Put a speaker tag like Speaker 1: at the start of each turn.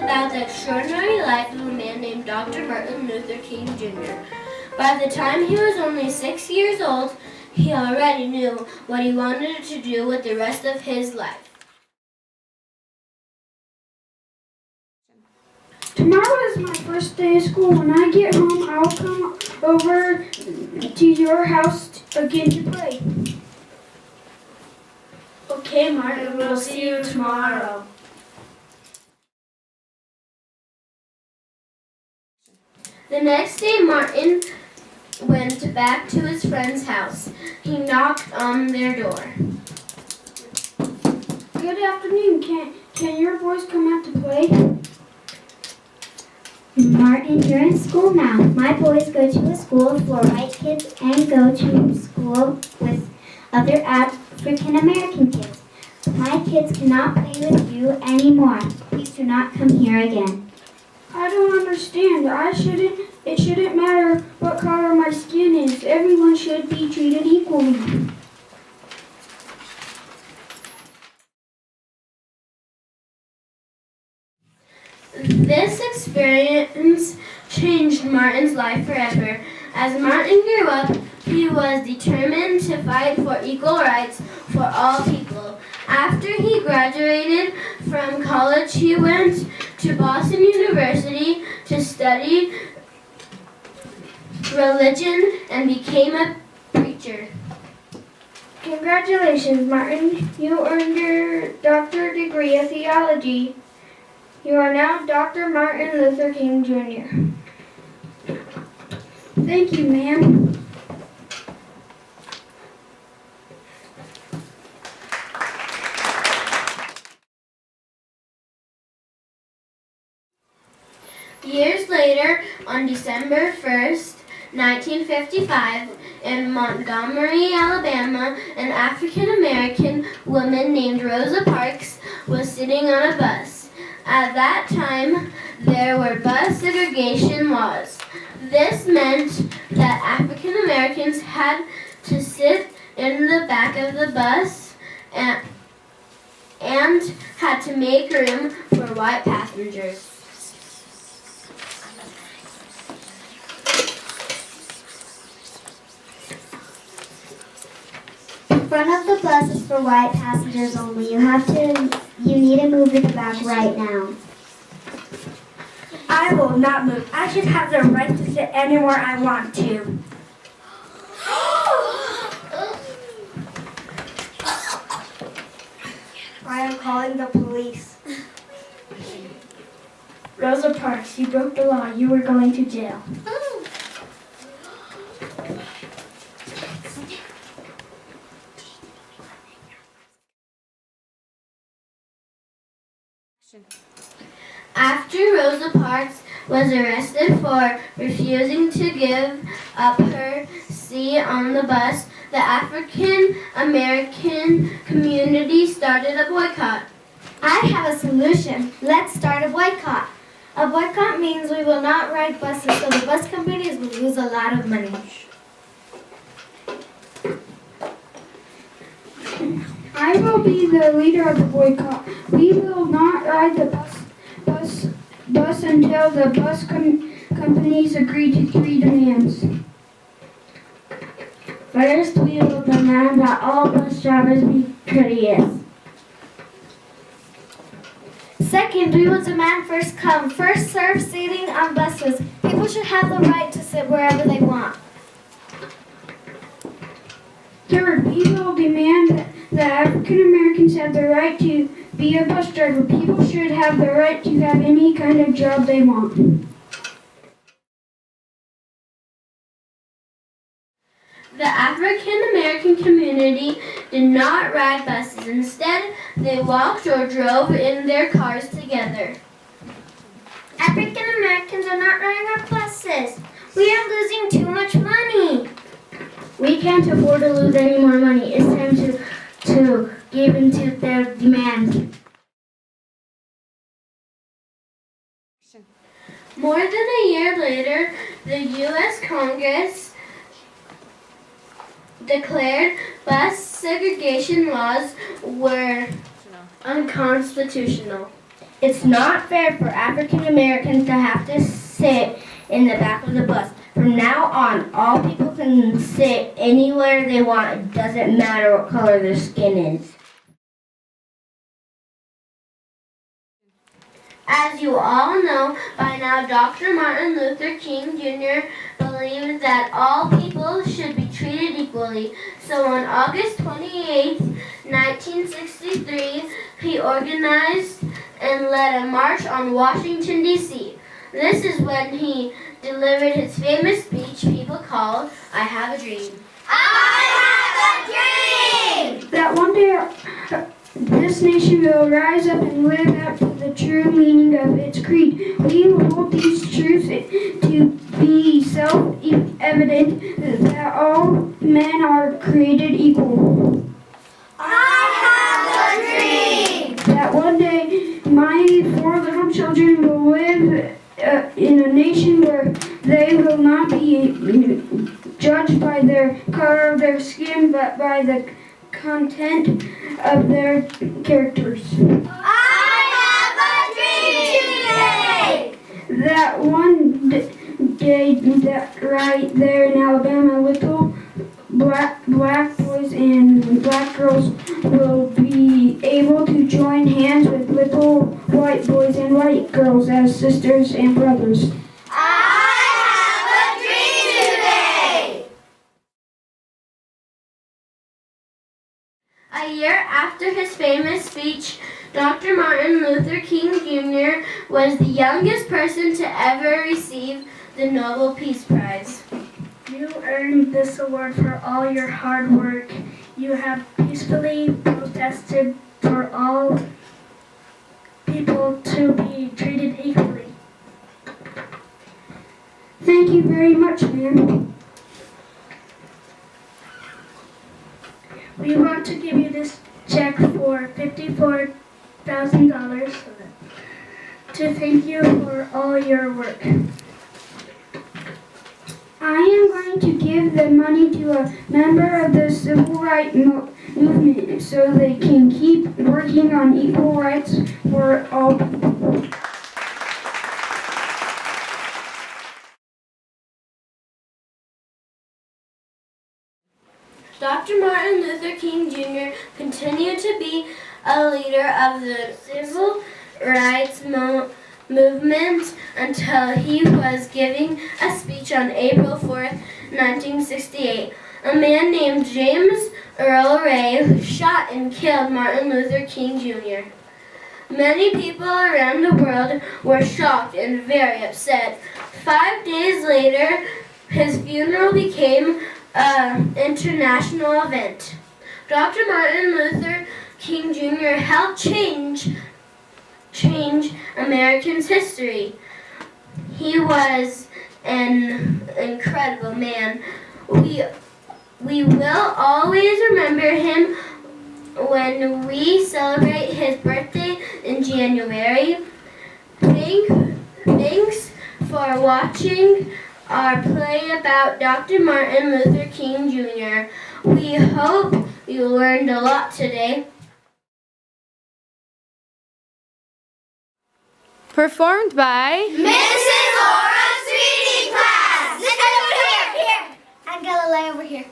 Speaker 1: about the extraordinary life of a man named Dr. Martin Luther King Jr. By the time he was only 6 years old, he already knew what he wanted to do with the rest of his life.
Speaker 2: Tomorrow is my first day of school. When I get home, I'll come over to your house again to play.
Speaker 3: Okay, Martin, we'll see you tomorrow.
Speaker 1: The next day, Martin went back to his friend's house. He knocked on their door.
Speaker 2: Good afternoon. Can your boys come out to play?
Speaker 4: Martin, you're in school now. My boys go to a school for white kids and go to school with other African American kids. My kids cannot play with you anymore. Please do not come here again.
Speaker 2: I don't understand. It shouldn't matter what color my skin is. Everyone should be treated equally.
Speaker 1: This experience changed Martin's life forever. As Martin grew up, he was determined to fight for equal rights for all people. After he graduated from college, he went to Boston University to study religion and became a preacher.
Speaker 2: Congratulations, Martin. You earned your doctorate degree of theology. You are now Dr. Martin Luther King Jr. Thank you, ma'am.
Speaker 1: Years later, on December 1st, 1955, in Montgomery, Alabama, an African-American woman named Rosa Parks was sitting on a bus. At that time, there were bus segregation laws. This meant that African Americans had to sit in the back of the bus and had to make room for white passengers.
Speaker 4: The front of the bus is for white passengers only. You need to move to the back right now.
Speaker 3: I will not move. I should have the right to sit anywhere I want to. I am calling the police. Rosa Parks, you broke the law. You are going to jail.
Speaker 1: After Rosa Parks was arrested for refusing to give up her seat on the bus, the African American community started a boycott.
Speaker 4: I have a solution. Let's start a boycott. A boycott means we will not ride buses, so the bus companies will lose a lot of money.
Speaker 2: I will be the leader of the boycott. We will not ride the bus until the bus companies agree to 3 demands.
Speaker 3: First, we will demand that all bus drivers be courteous.
Speaker 4: Second, we will demand first come, first serve seating on buses. People should have the right to sit wherever they want.
Speaker 2: Third, we will demand that African Americans have the right to be a bus driver. People should have the right to have any kind of job they want.
Speaker 1: The African American community did not ride buses. Instead, they walked or drove in their cars together.
Speaker 4: African Americans are not riding our buses. We are losing too much money.
Speaker 3: We can't afford to lose any more money. It's time to give in to their demands.
Speaker 1: More than a year later, the U.S. Congress declared bus segregation laws were unconstitutional.
Speaker 3: It's not fair for African Americans to have to sit in the back of the bus. From now on, all people can sit anywhere they want. It doesn't matter what color their skin is.
Speaker 1: As you all know by now, Dr. Martin Luther King Jr. believed that all people should be treated equally. So on August 28, 1963, he organized and led a march on Washington, D.C. This is when he delivered his famous speech people called, "I Have a Dream." I have a dream!
Speaker 2: That one day this nation will rise up and live out to the true meaning of its creed. We hold these truths to be self-evident that all men are created equal.
Speaker 1: I have a dream!
Speaker 2: That one day my 4 little children will live in a nation where they will not be judged by the color of their skin, but by the content of their characters.
Speaker 1: I have a dream today!
Speaker 2: That one day, that right there in Alabama, little black boys and black girls will be able to join hands with little white boys and white girls as sisters and brothers.
Speaker 1: I have a dream today! A year after his famous speech, Dr. Martin Luther King Jr. was the youngest person to ever receive the Nobel Peace Prize.
Speaker 3: You earned this award for all your hard work. You have peacefully protested for all people to be treated equally.
Speaker 2: Thank you very much, ma'am.
Speaker 3: We want to give you this check for $54,000 to thank you for all your work.
Speaker 2: I am going to give the money to a member of the civil rights movement so they can keep working on equal rights for all people.
Speaker 1: Dr. Martin Luther King Jr. continued to be a leader of the civil rights movement until he was giving a speech on April 4th, 1968. A man named James Earl Ray shot and killed Martin Luther King Jr. Many people around the world were shocked and very upset. 5 days later, his funeral became an international event. Dr. Martin Luther King Jr. helped change Americans' history. He was an incredible man. We will always remember him when we celebrate his birthday in January. Thanks for watching our play about Dr. Martin Luther King Jr. We hope you learned a lot today.
Speaker 5: Performed by
Speaker 1: Mrs. Laura's reading class.
Speaker 4: I'm gonna lay over here.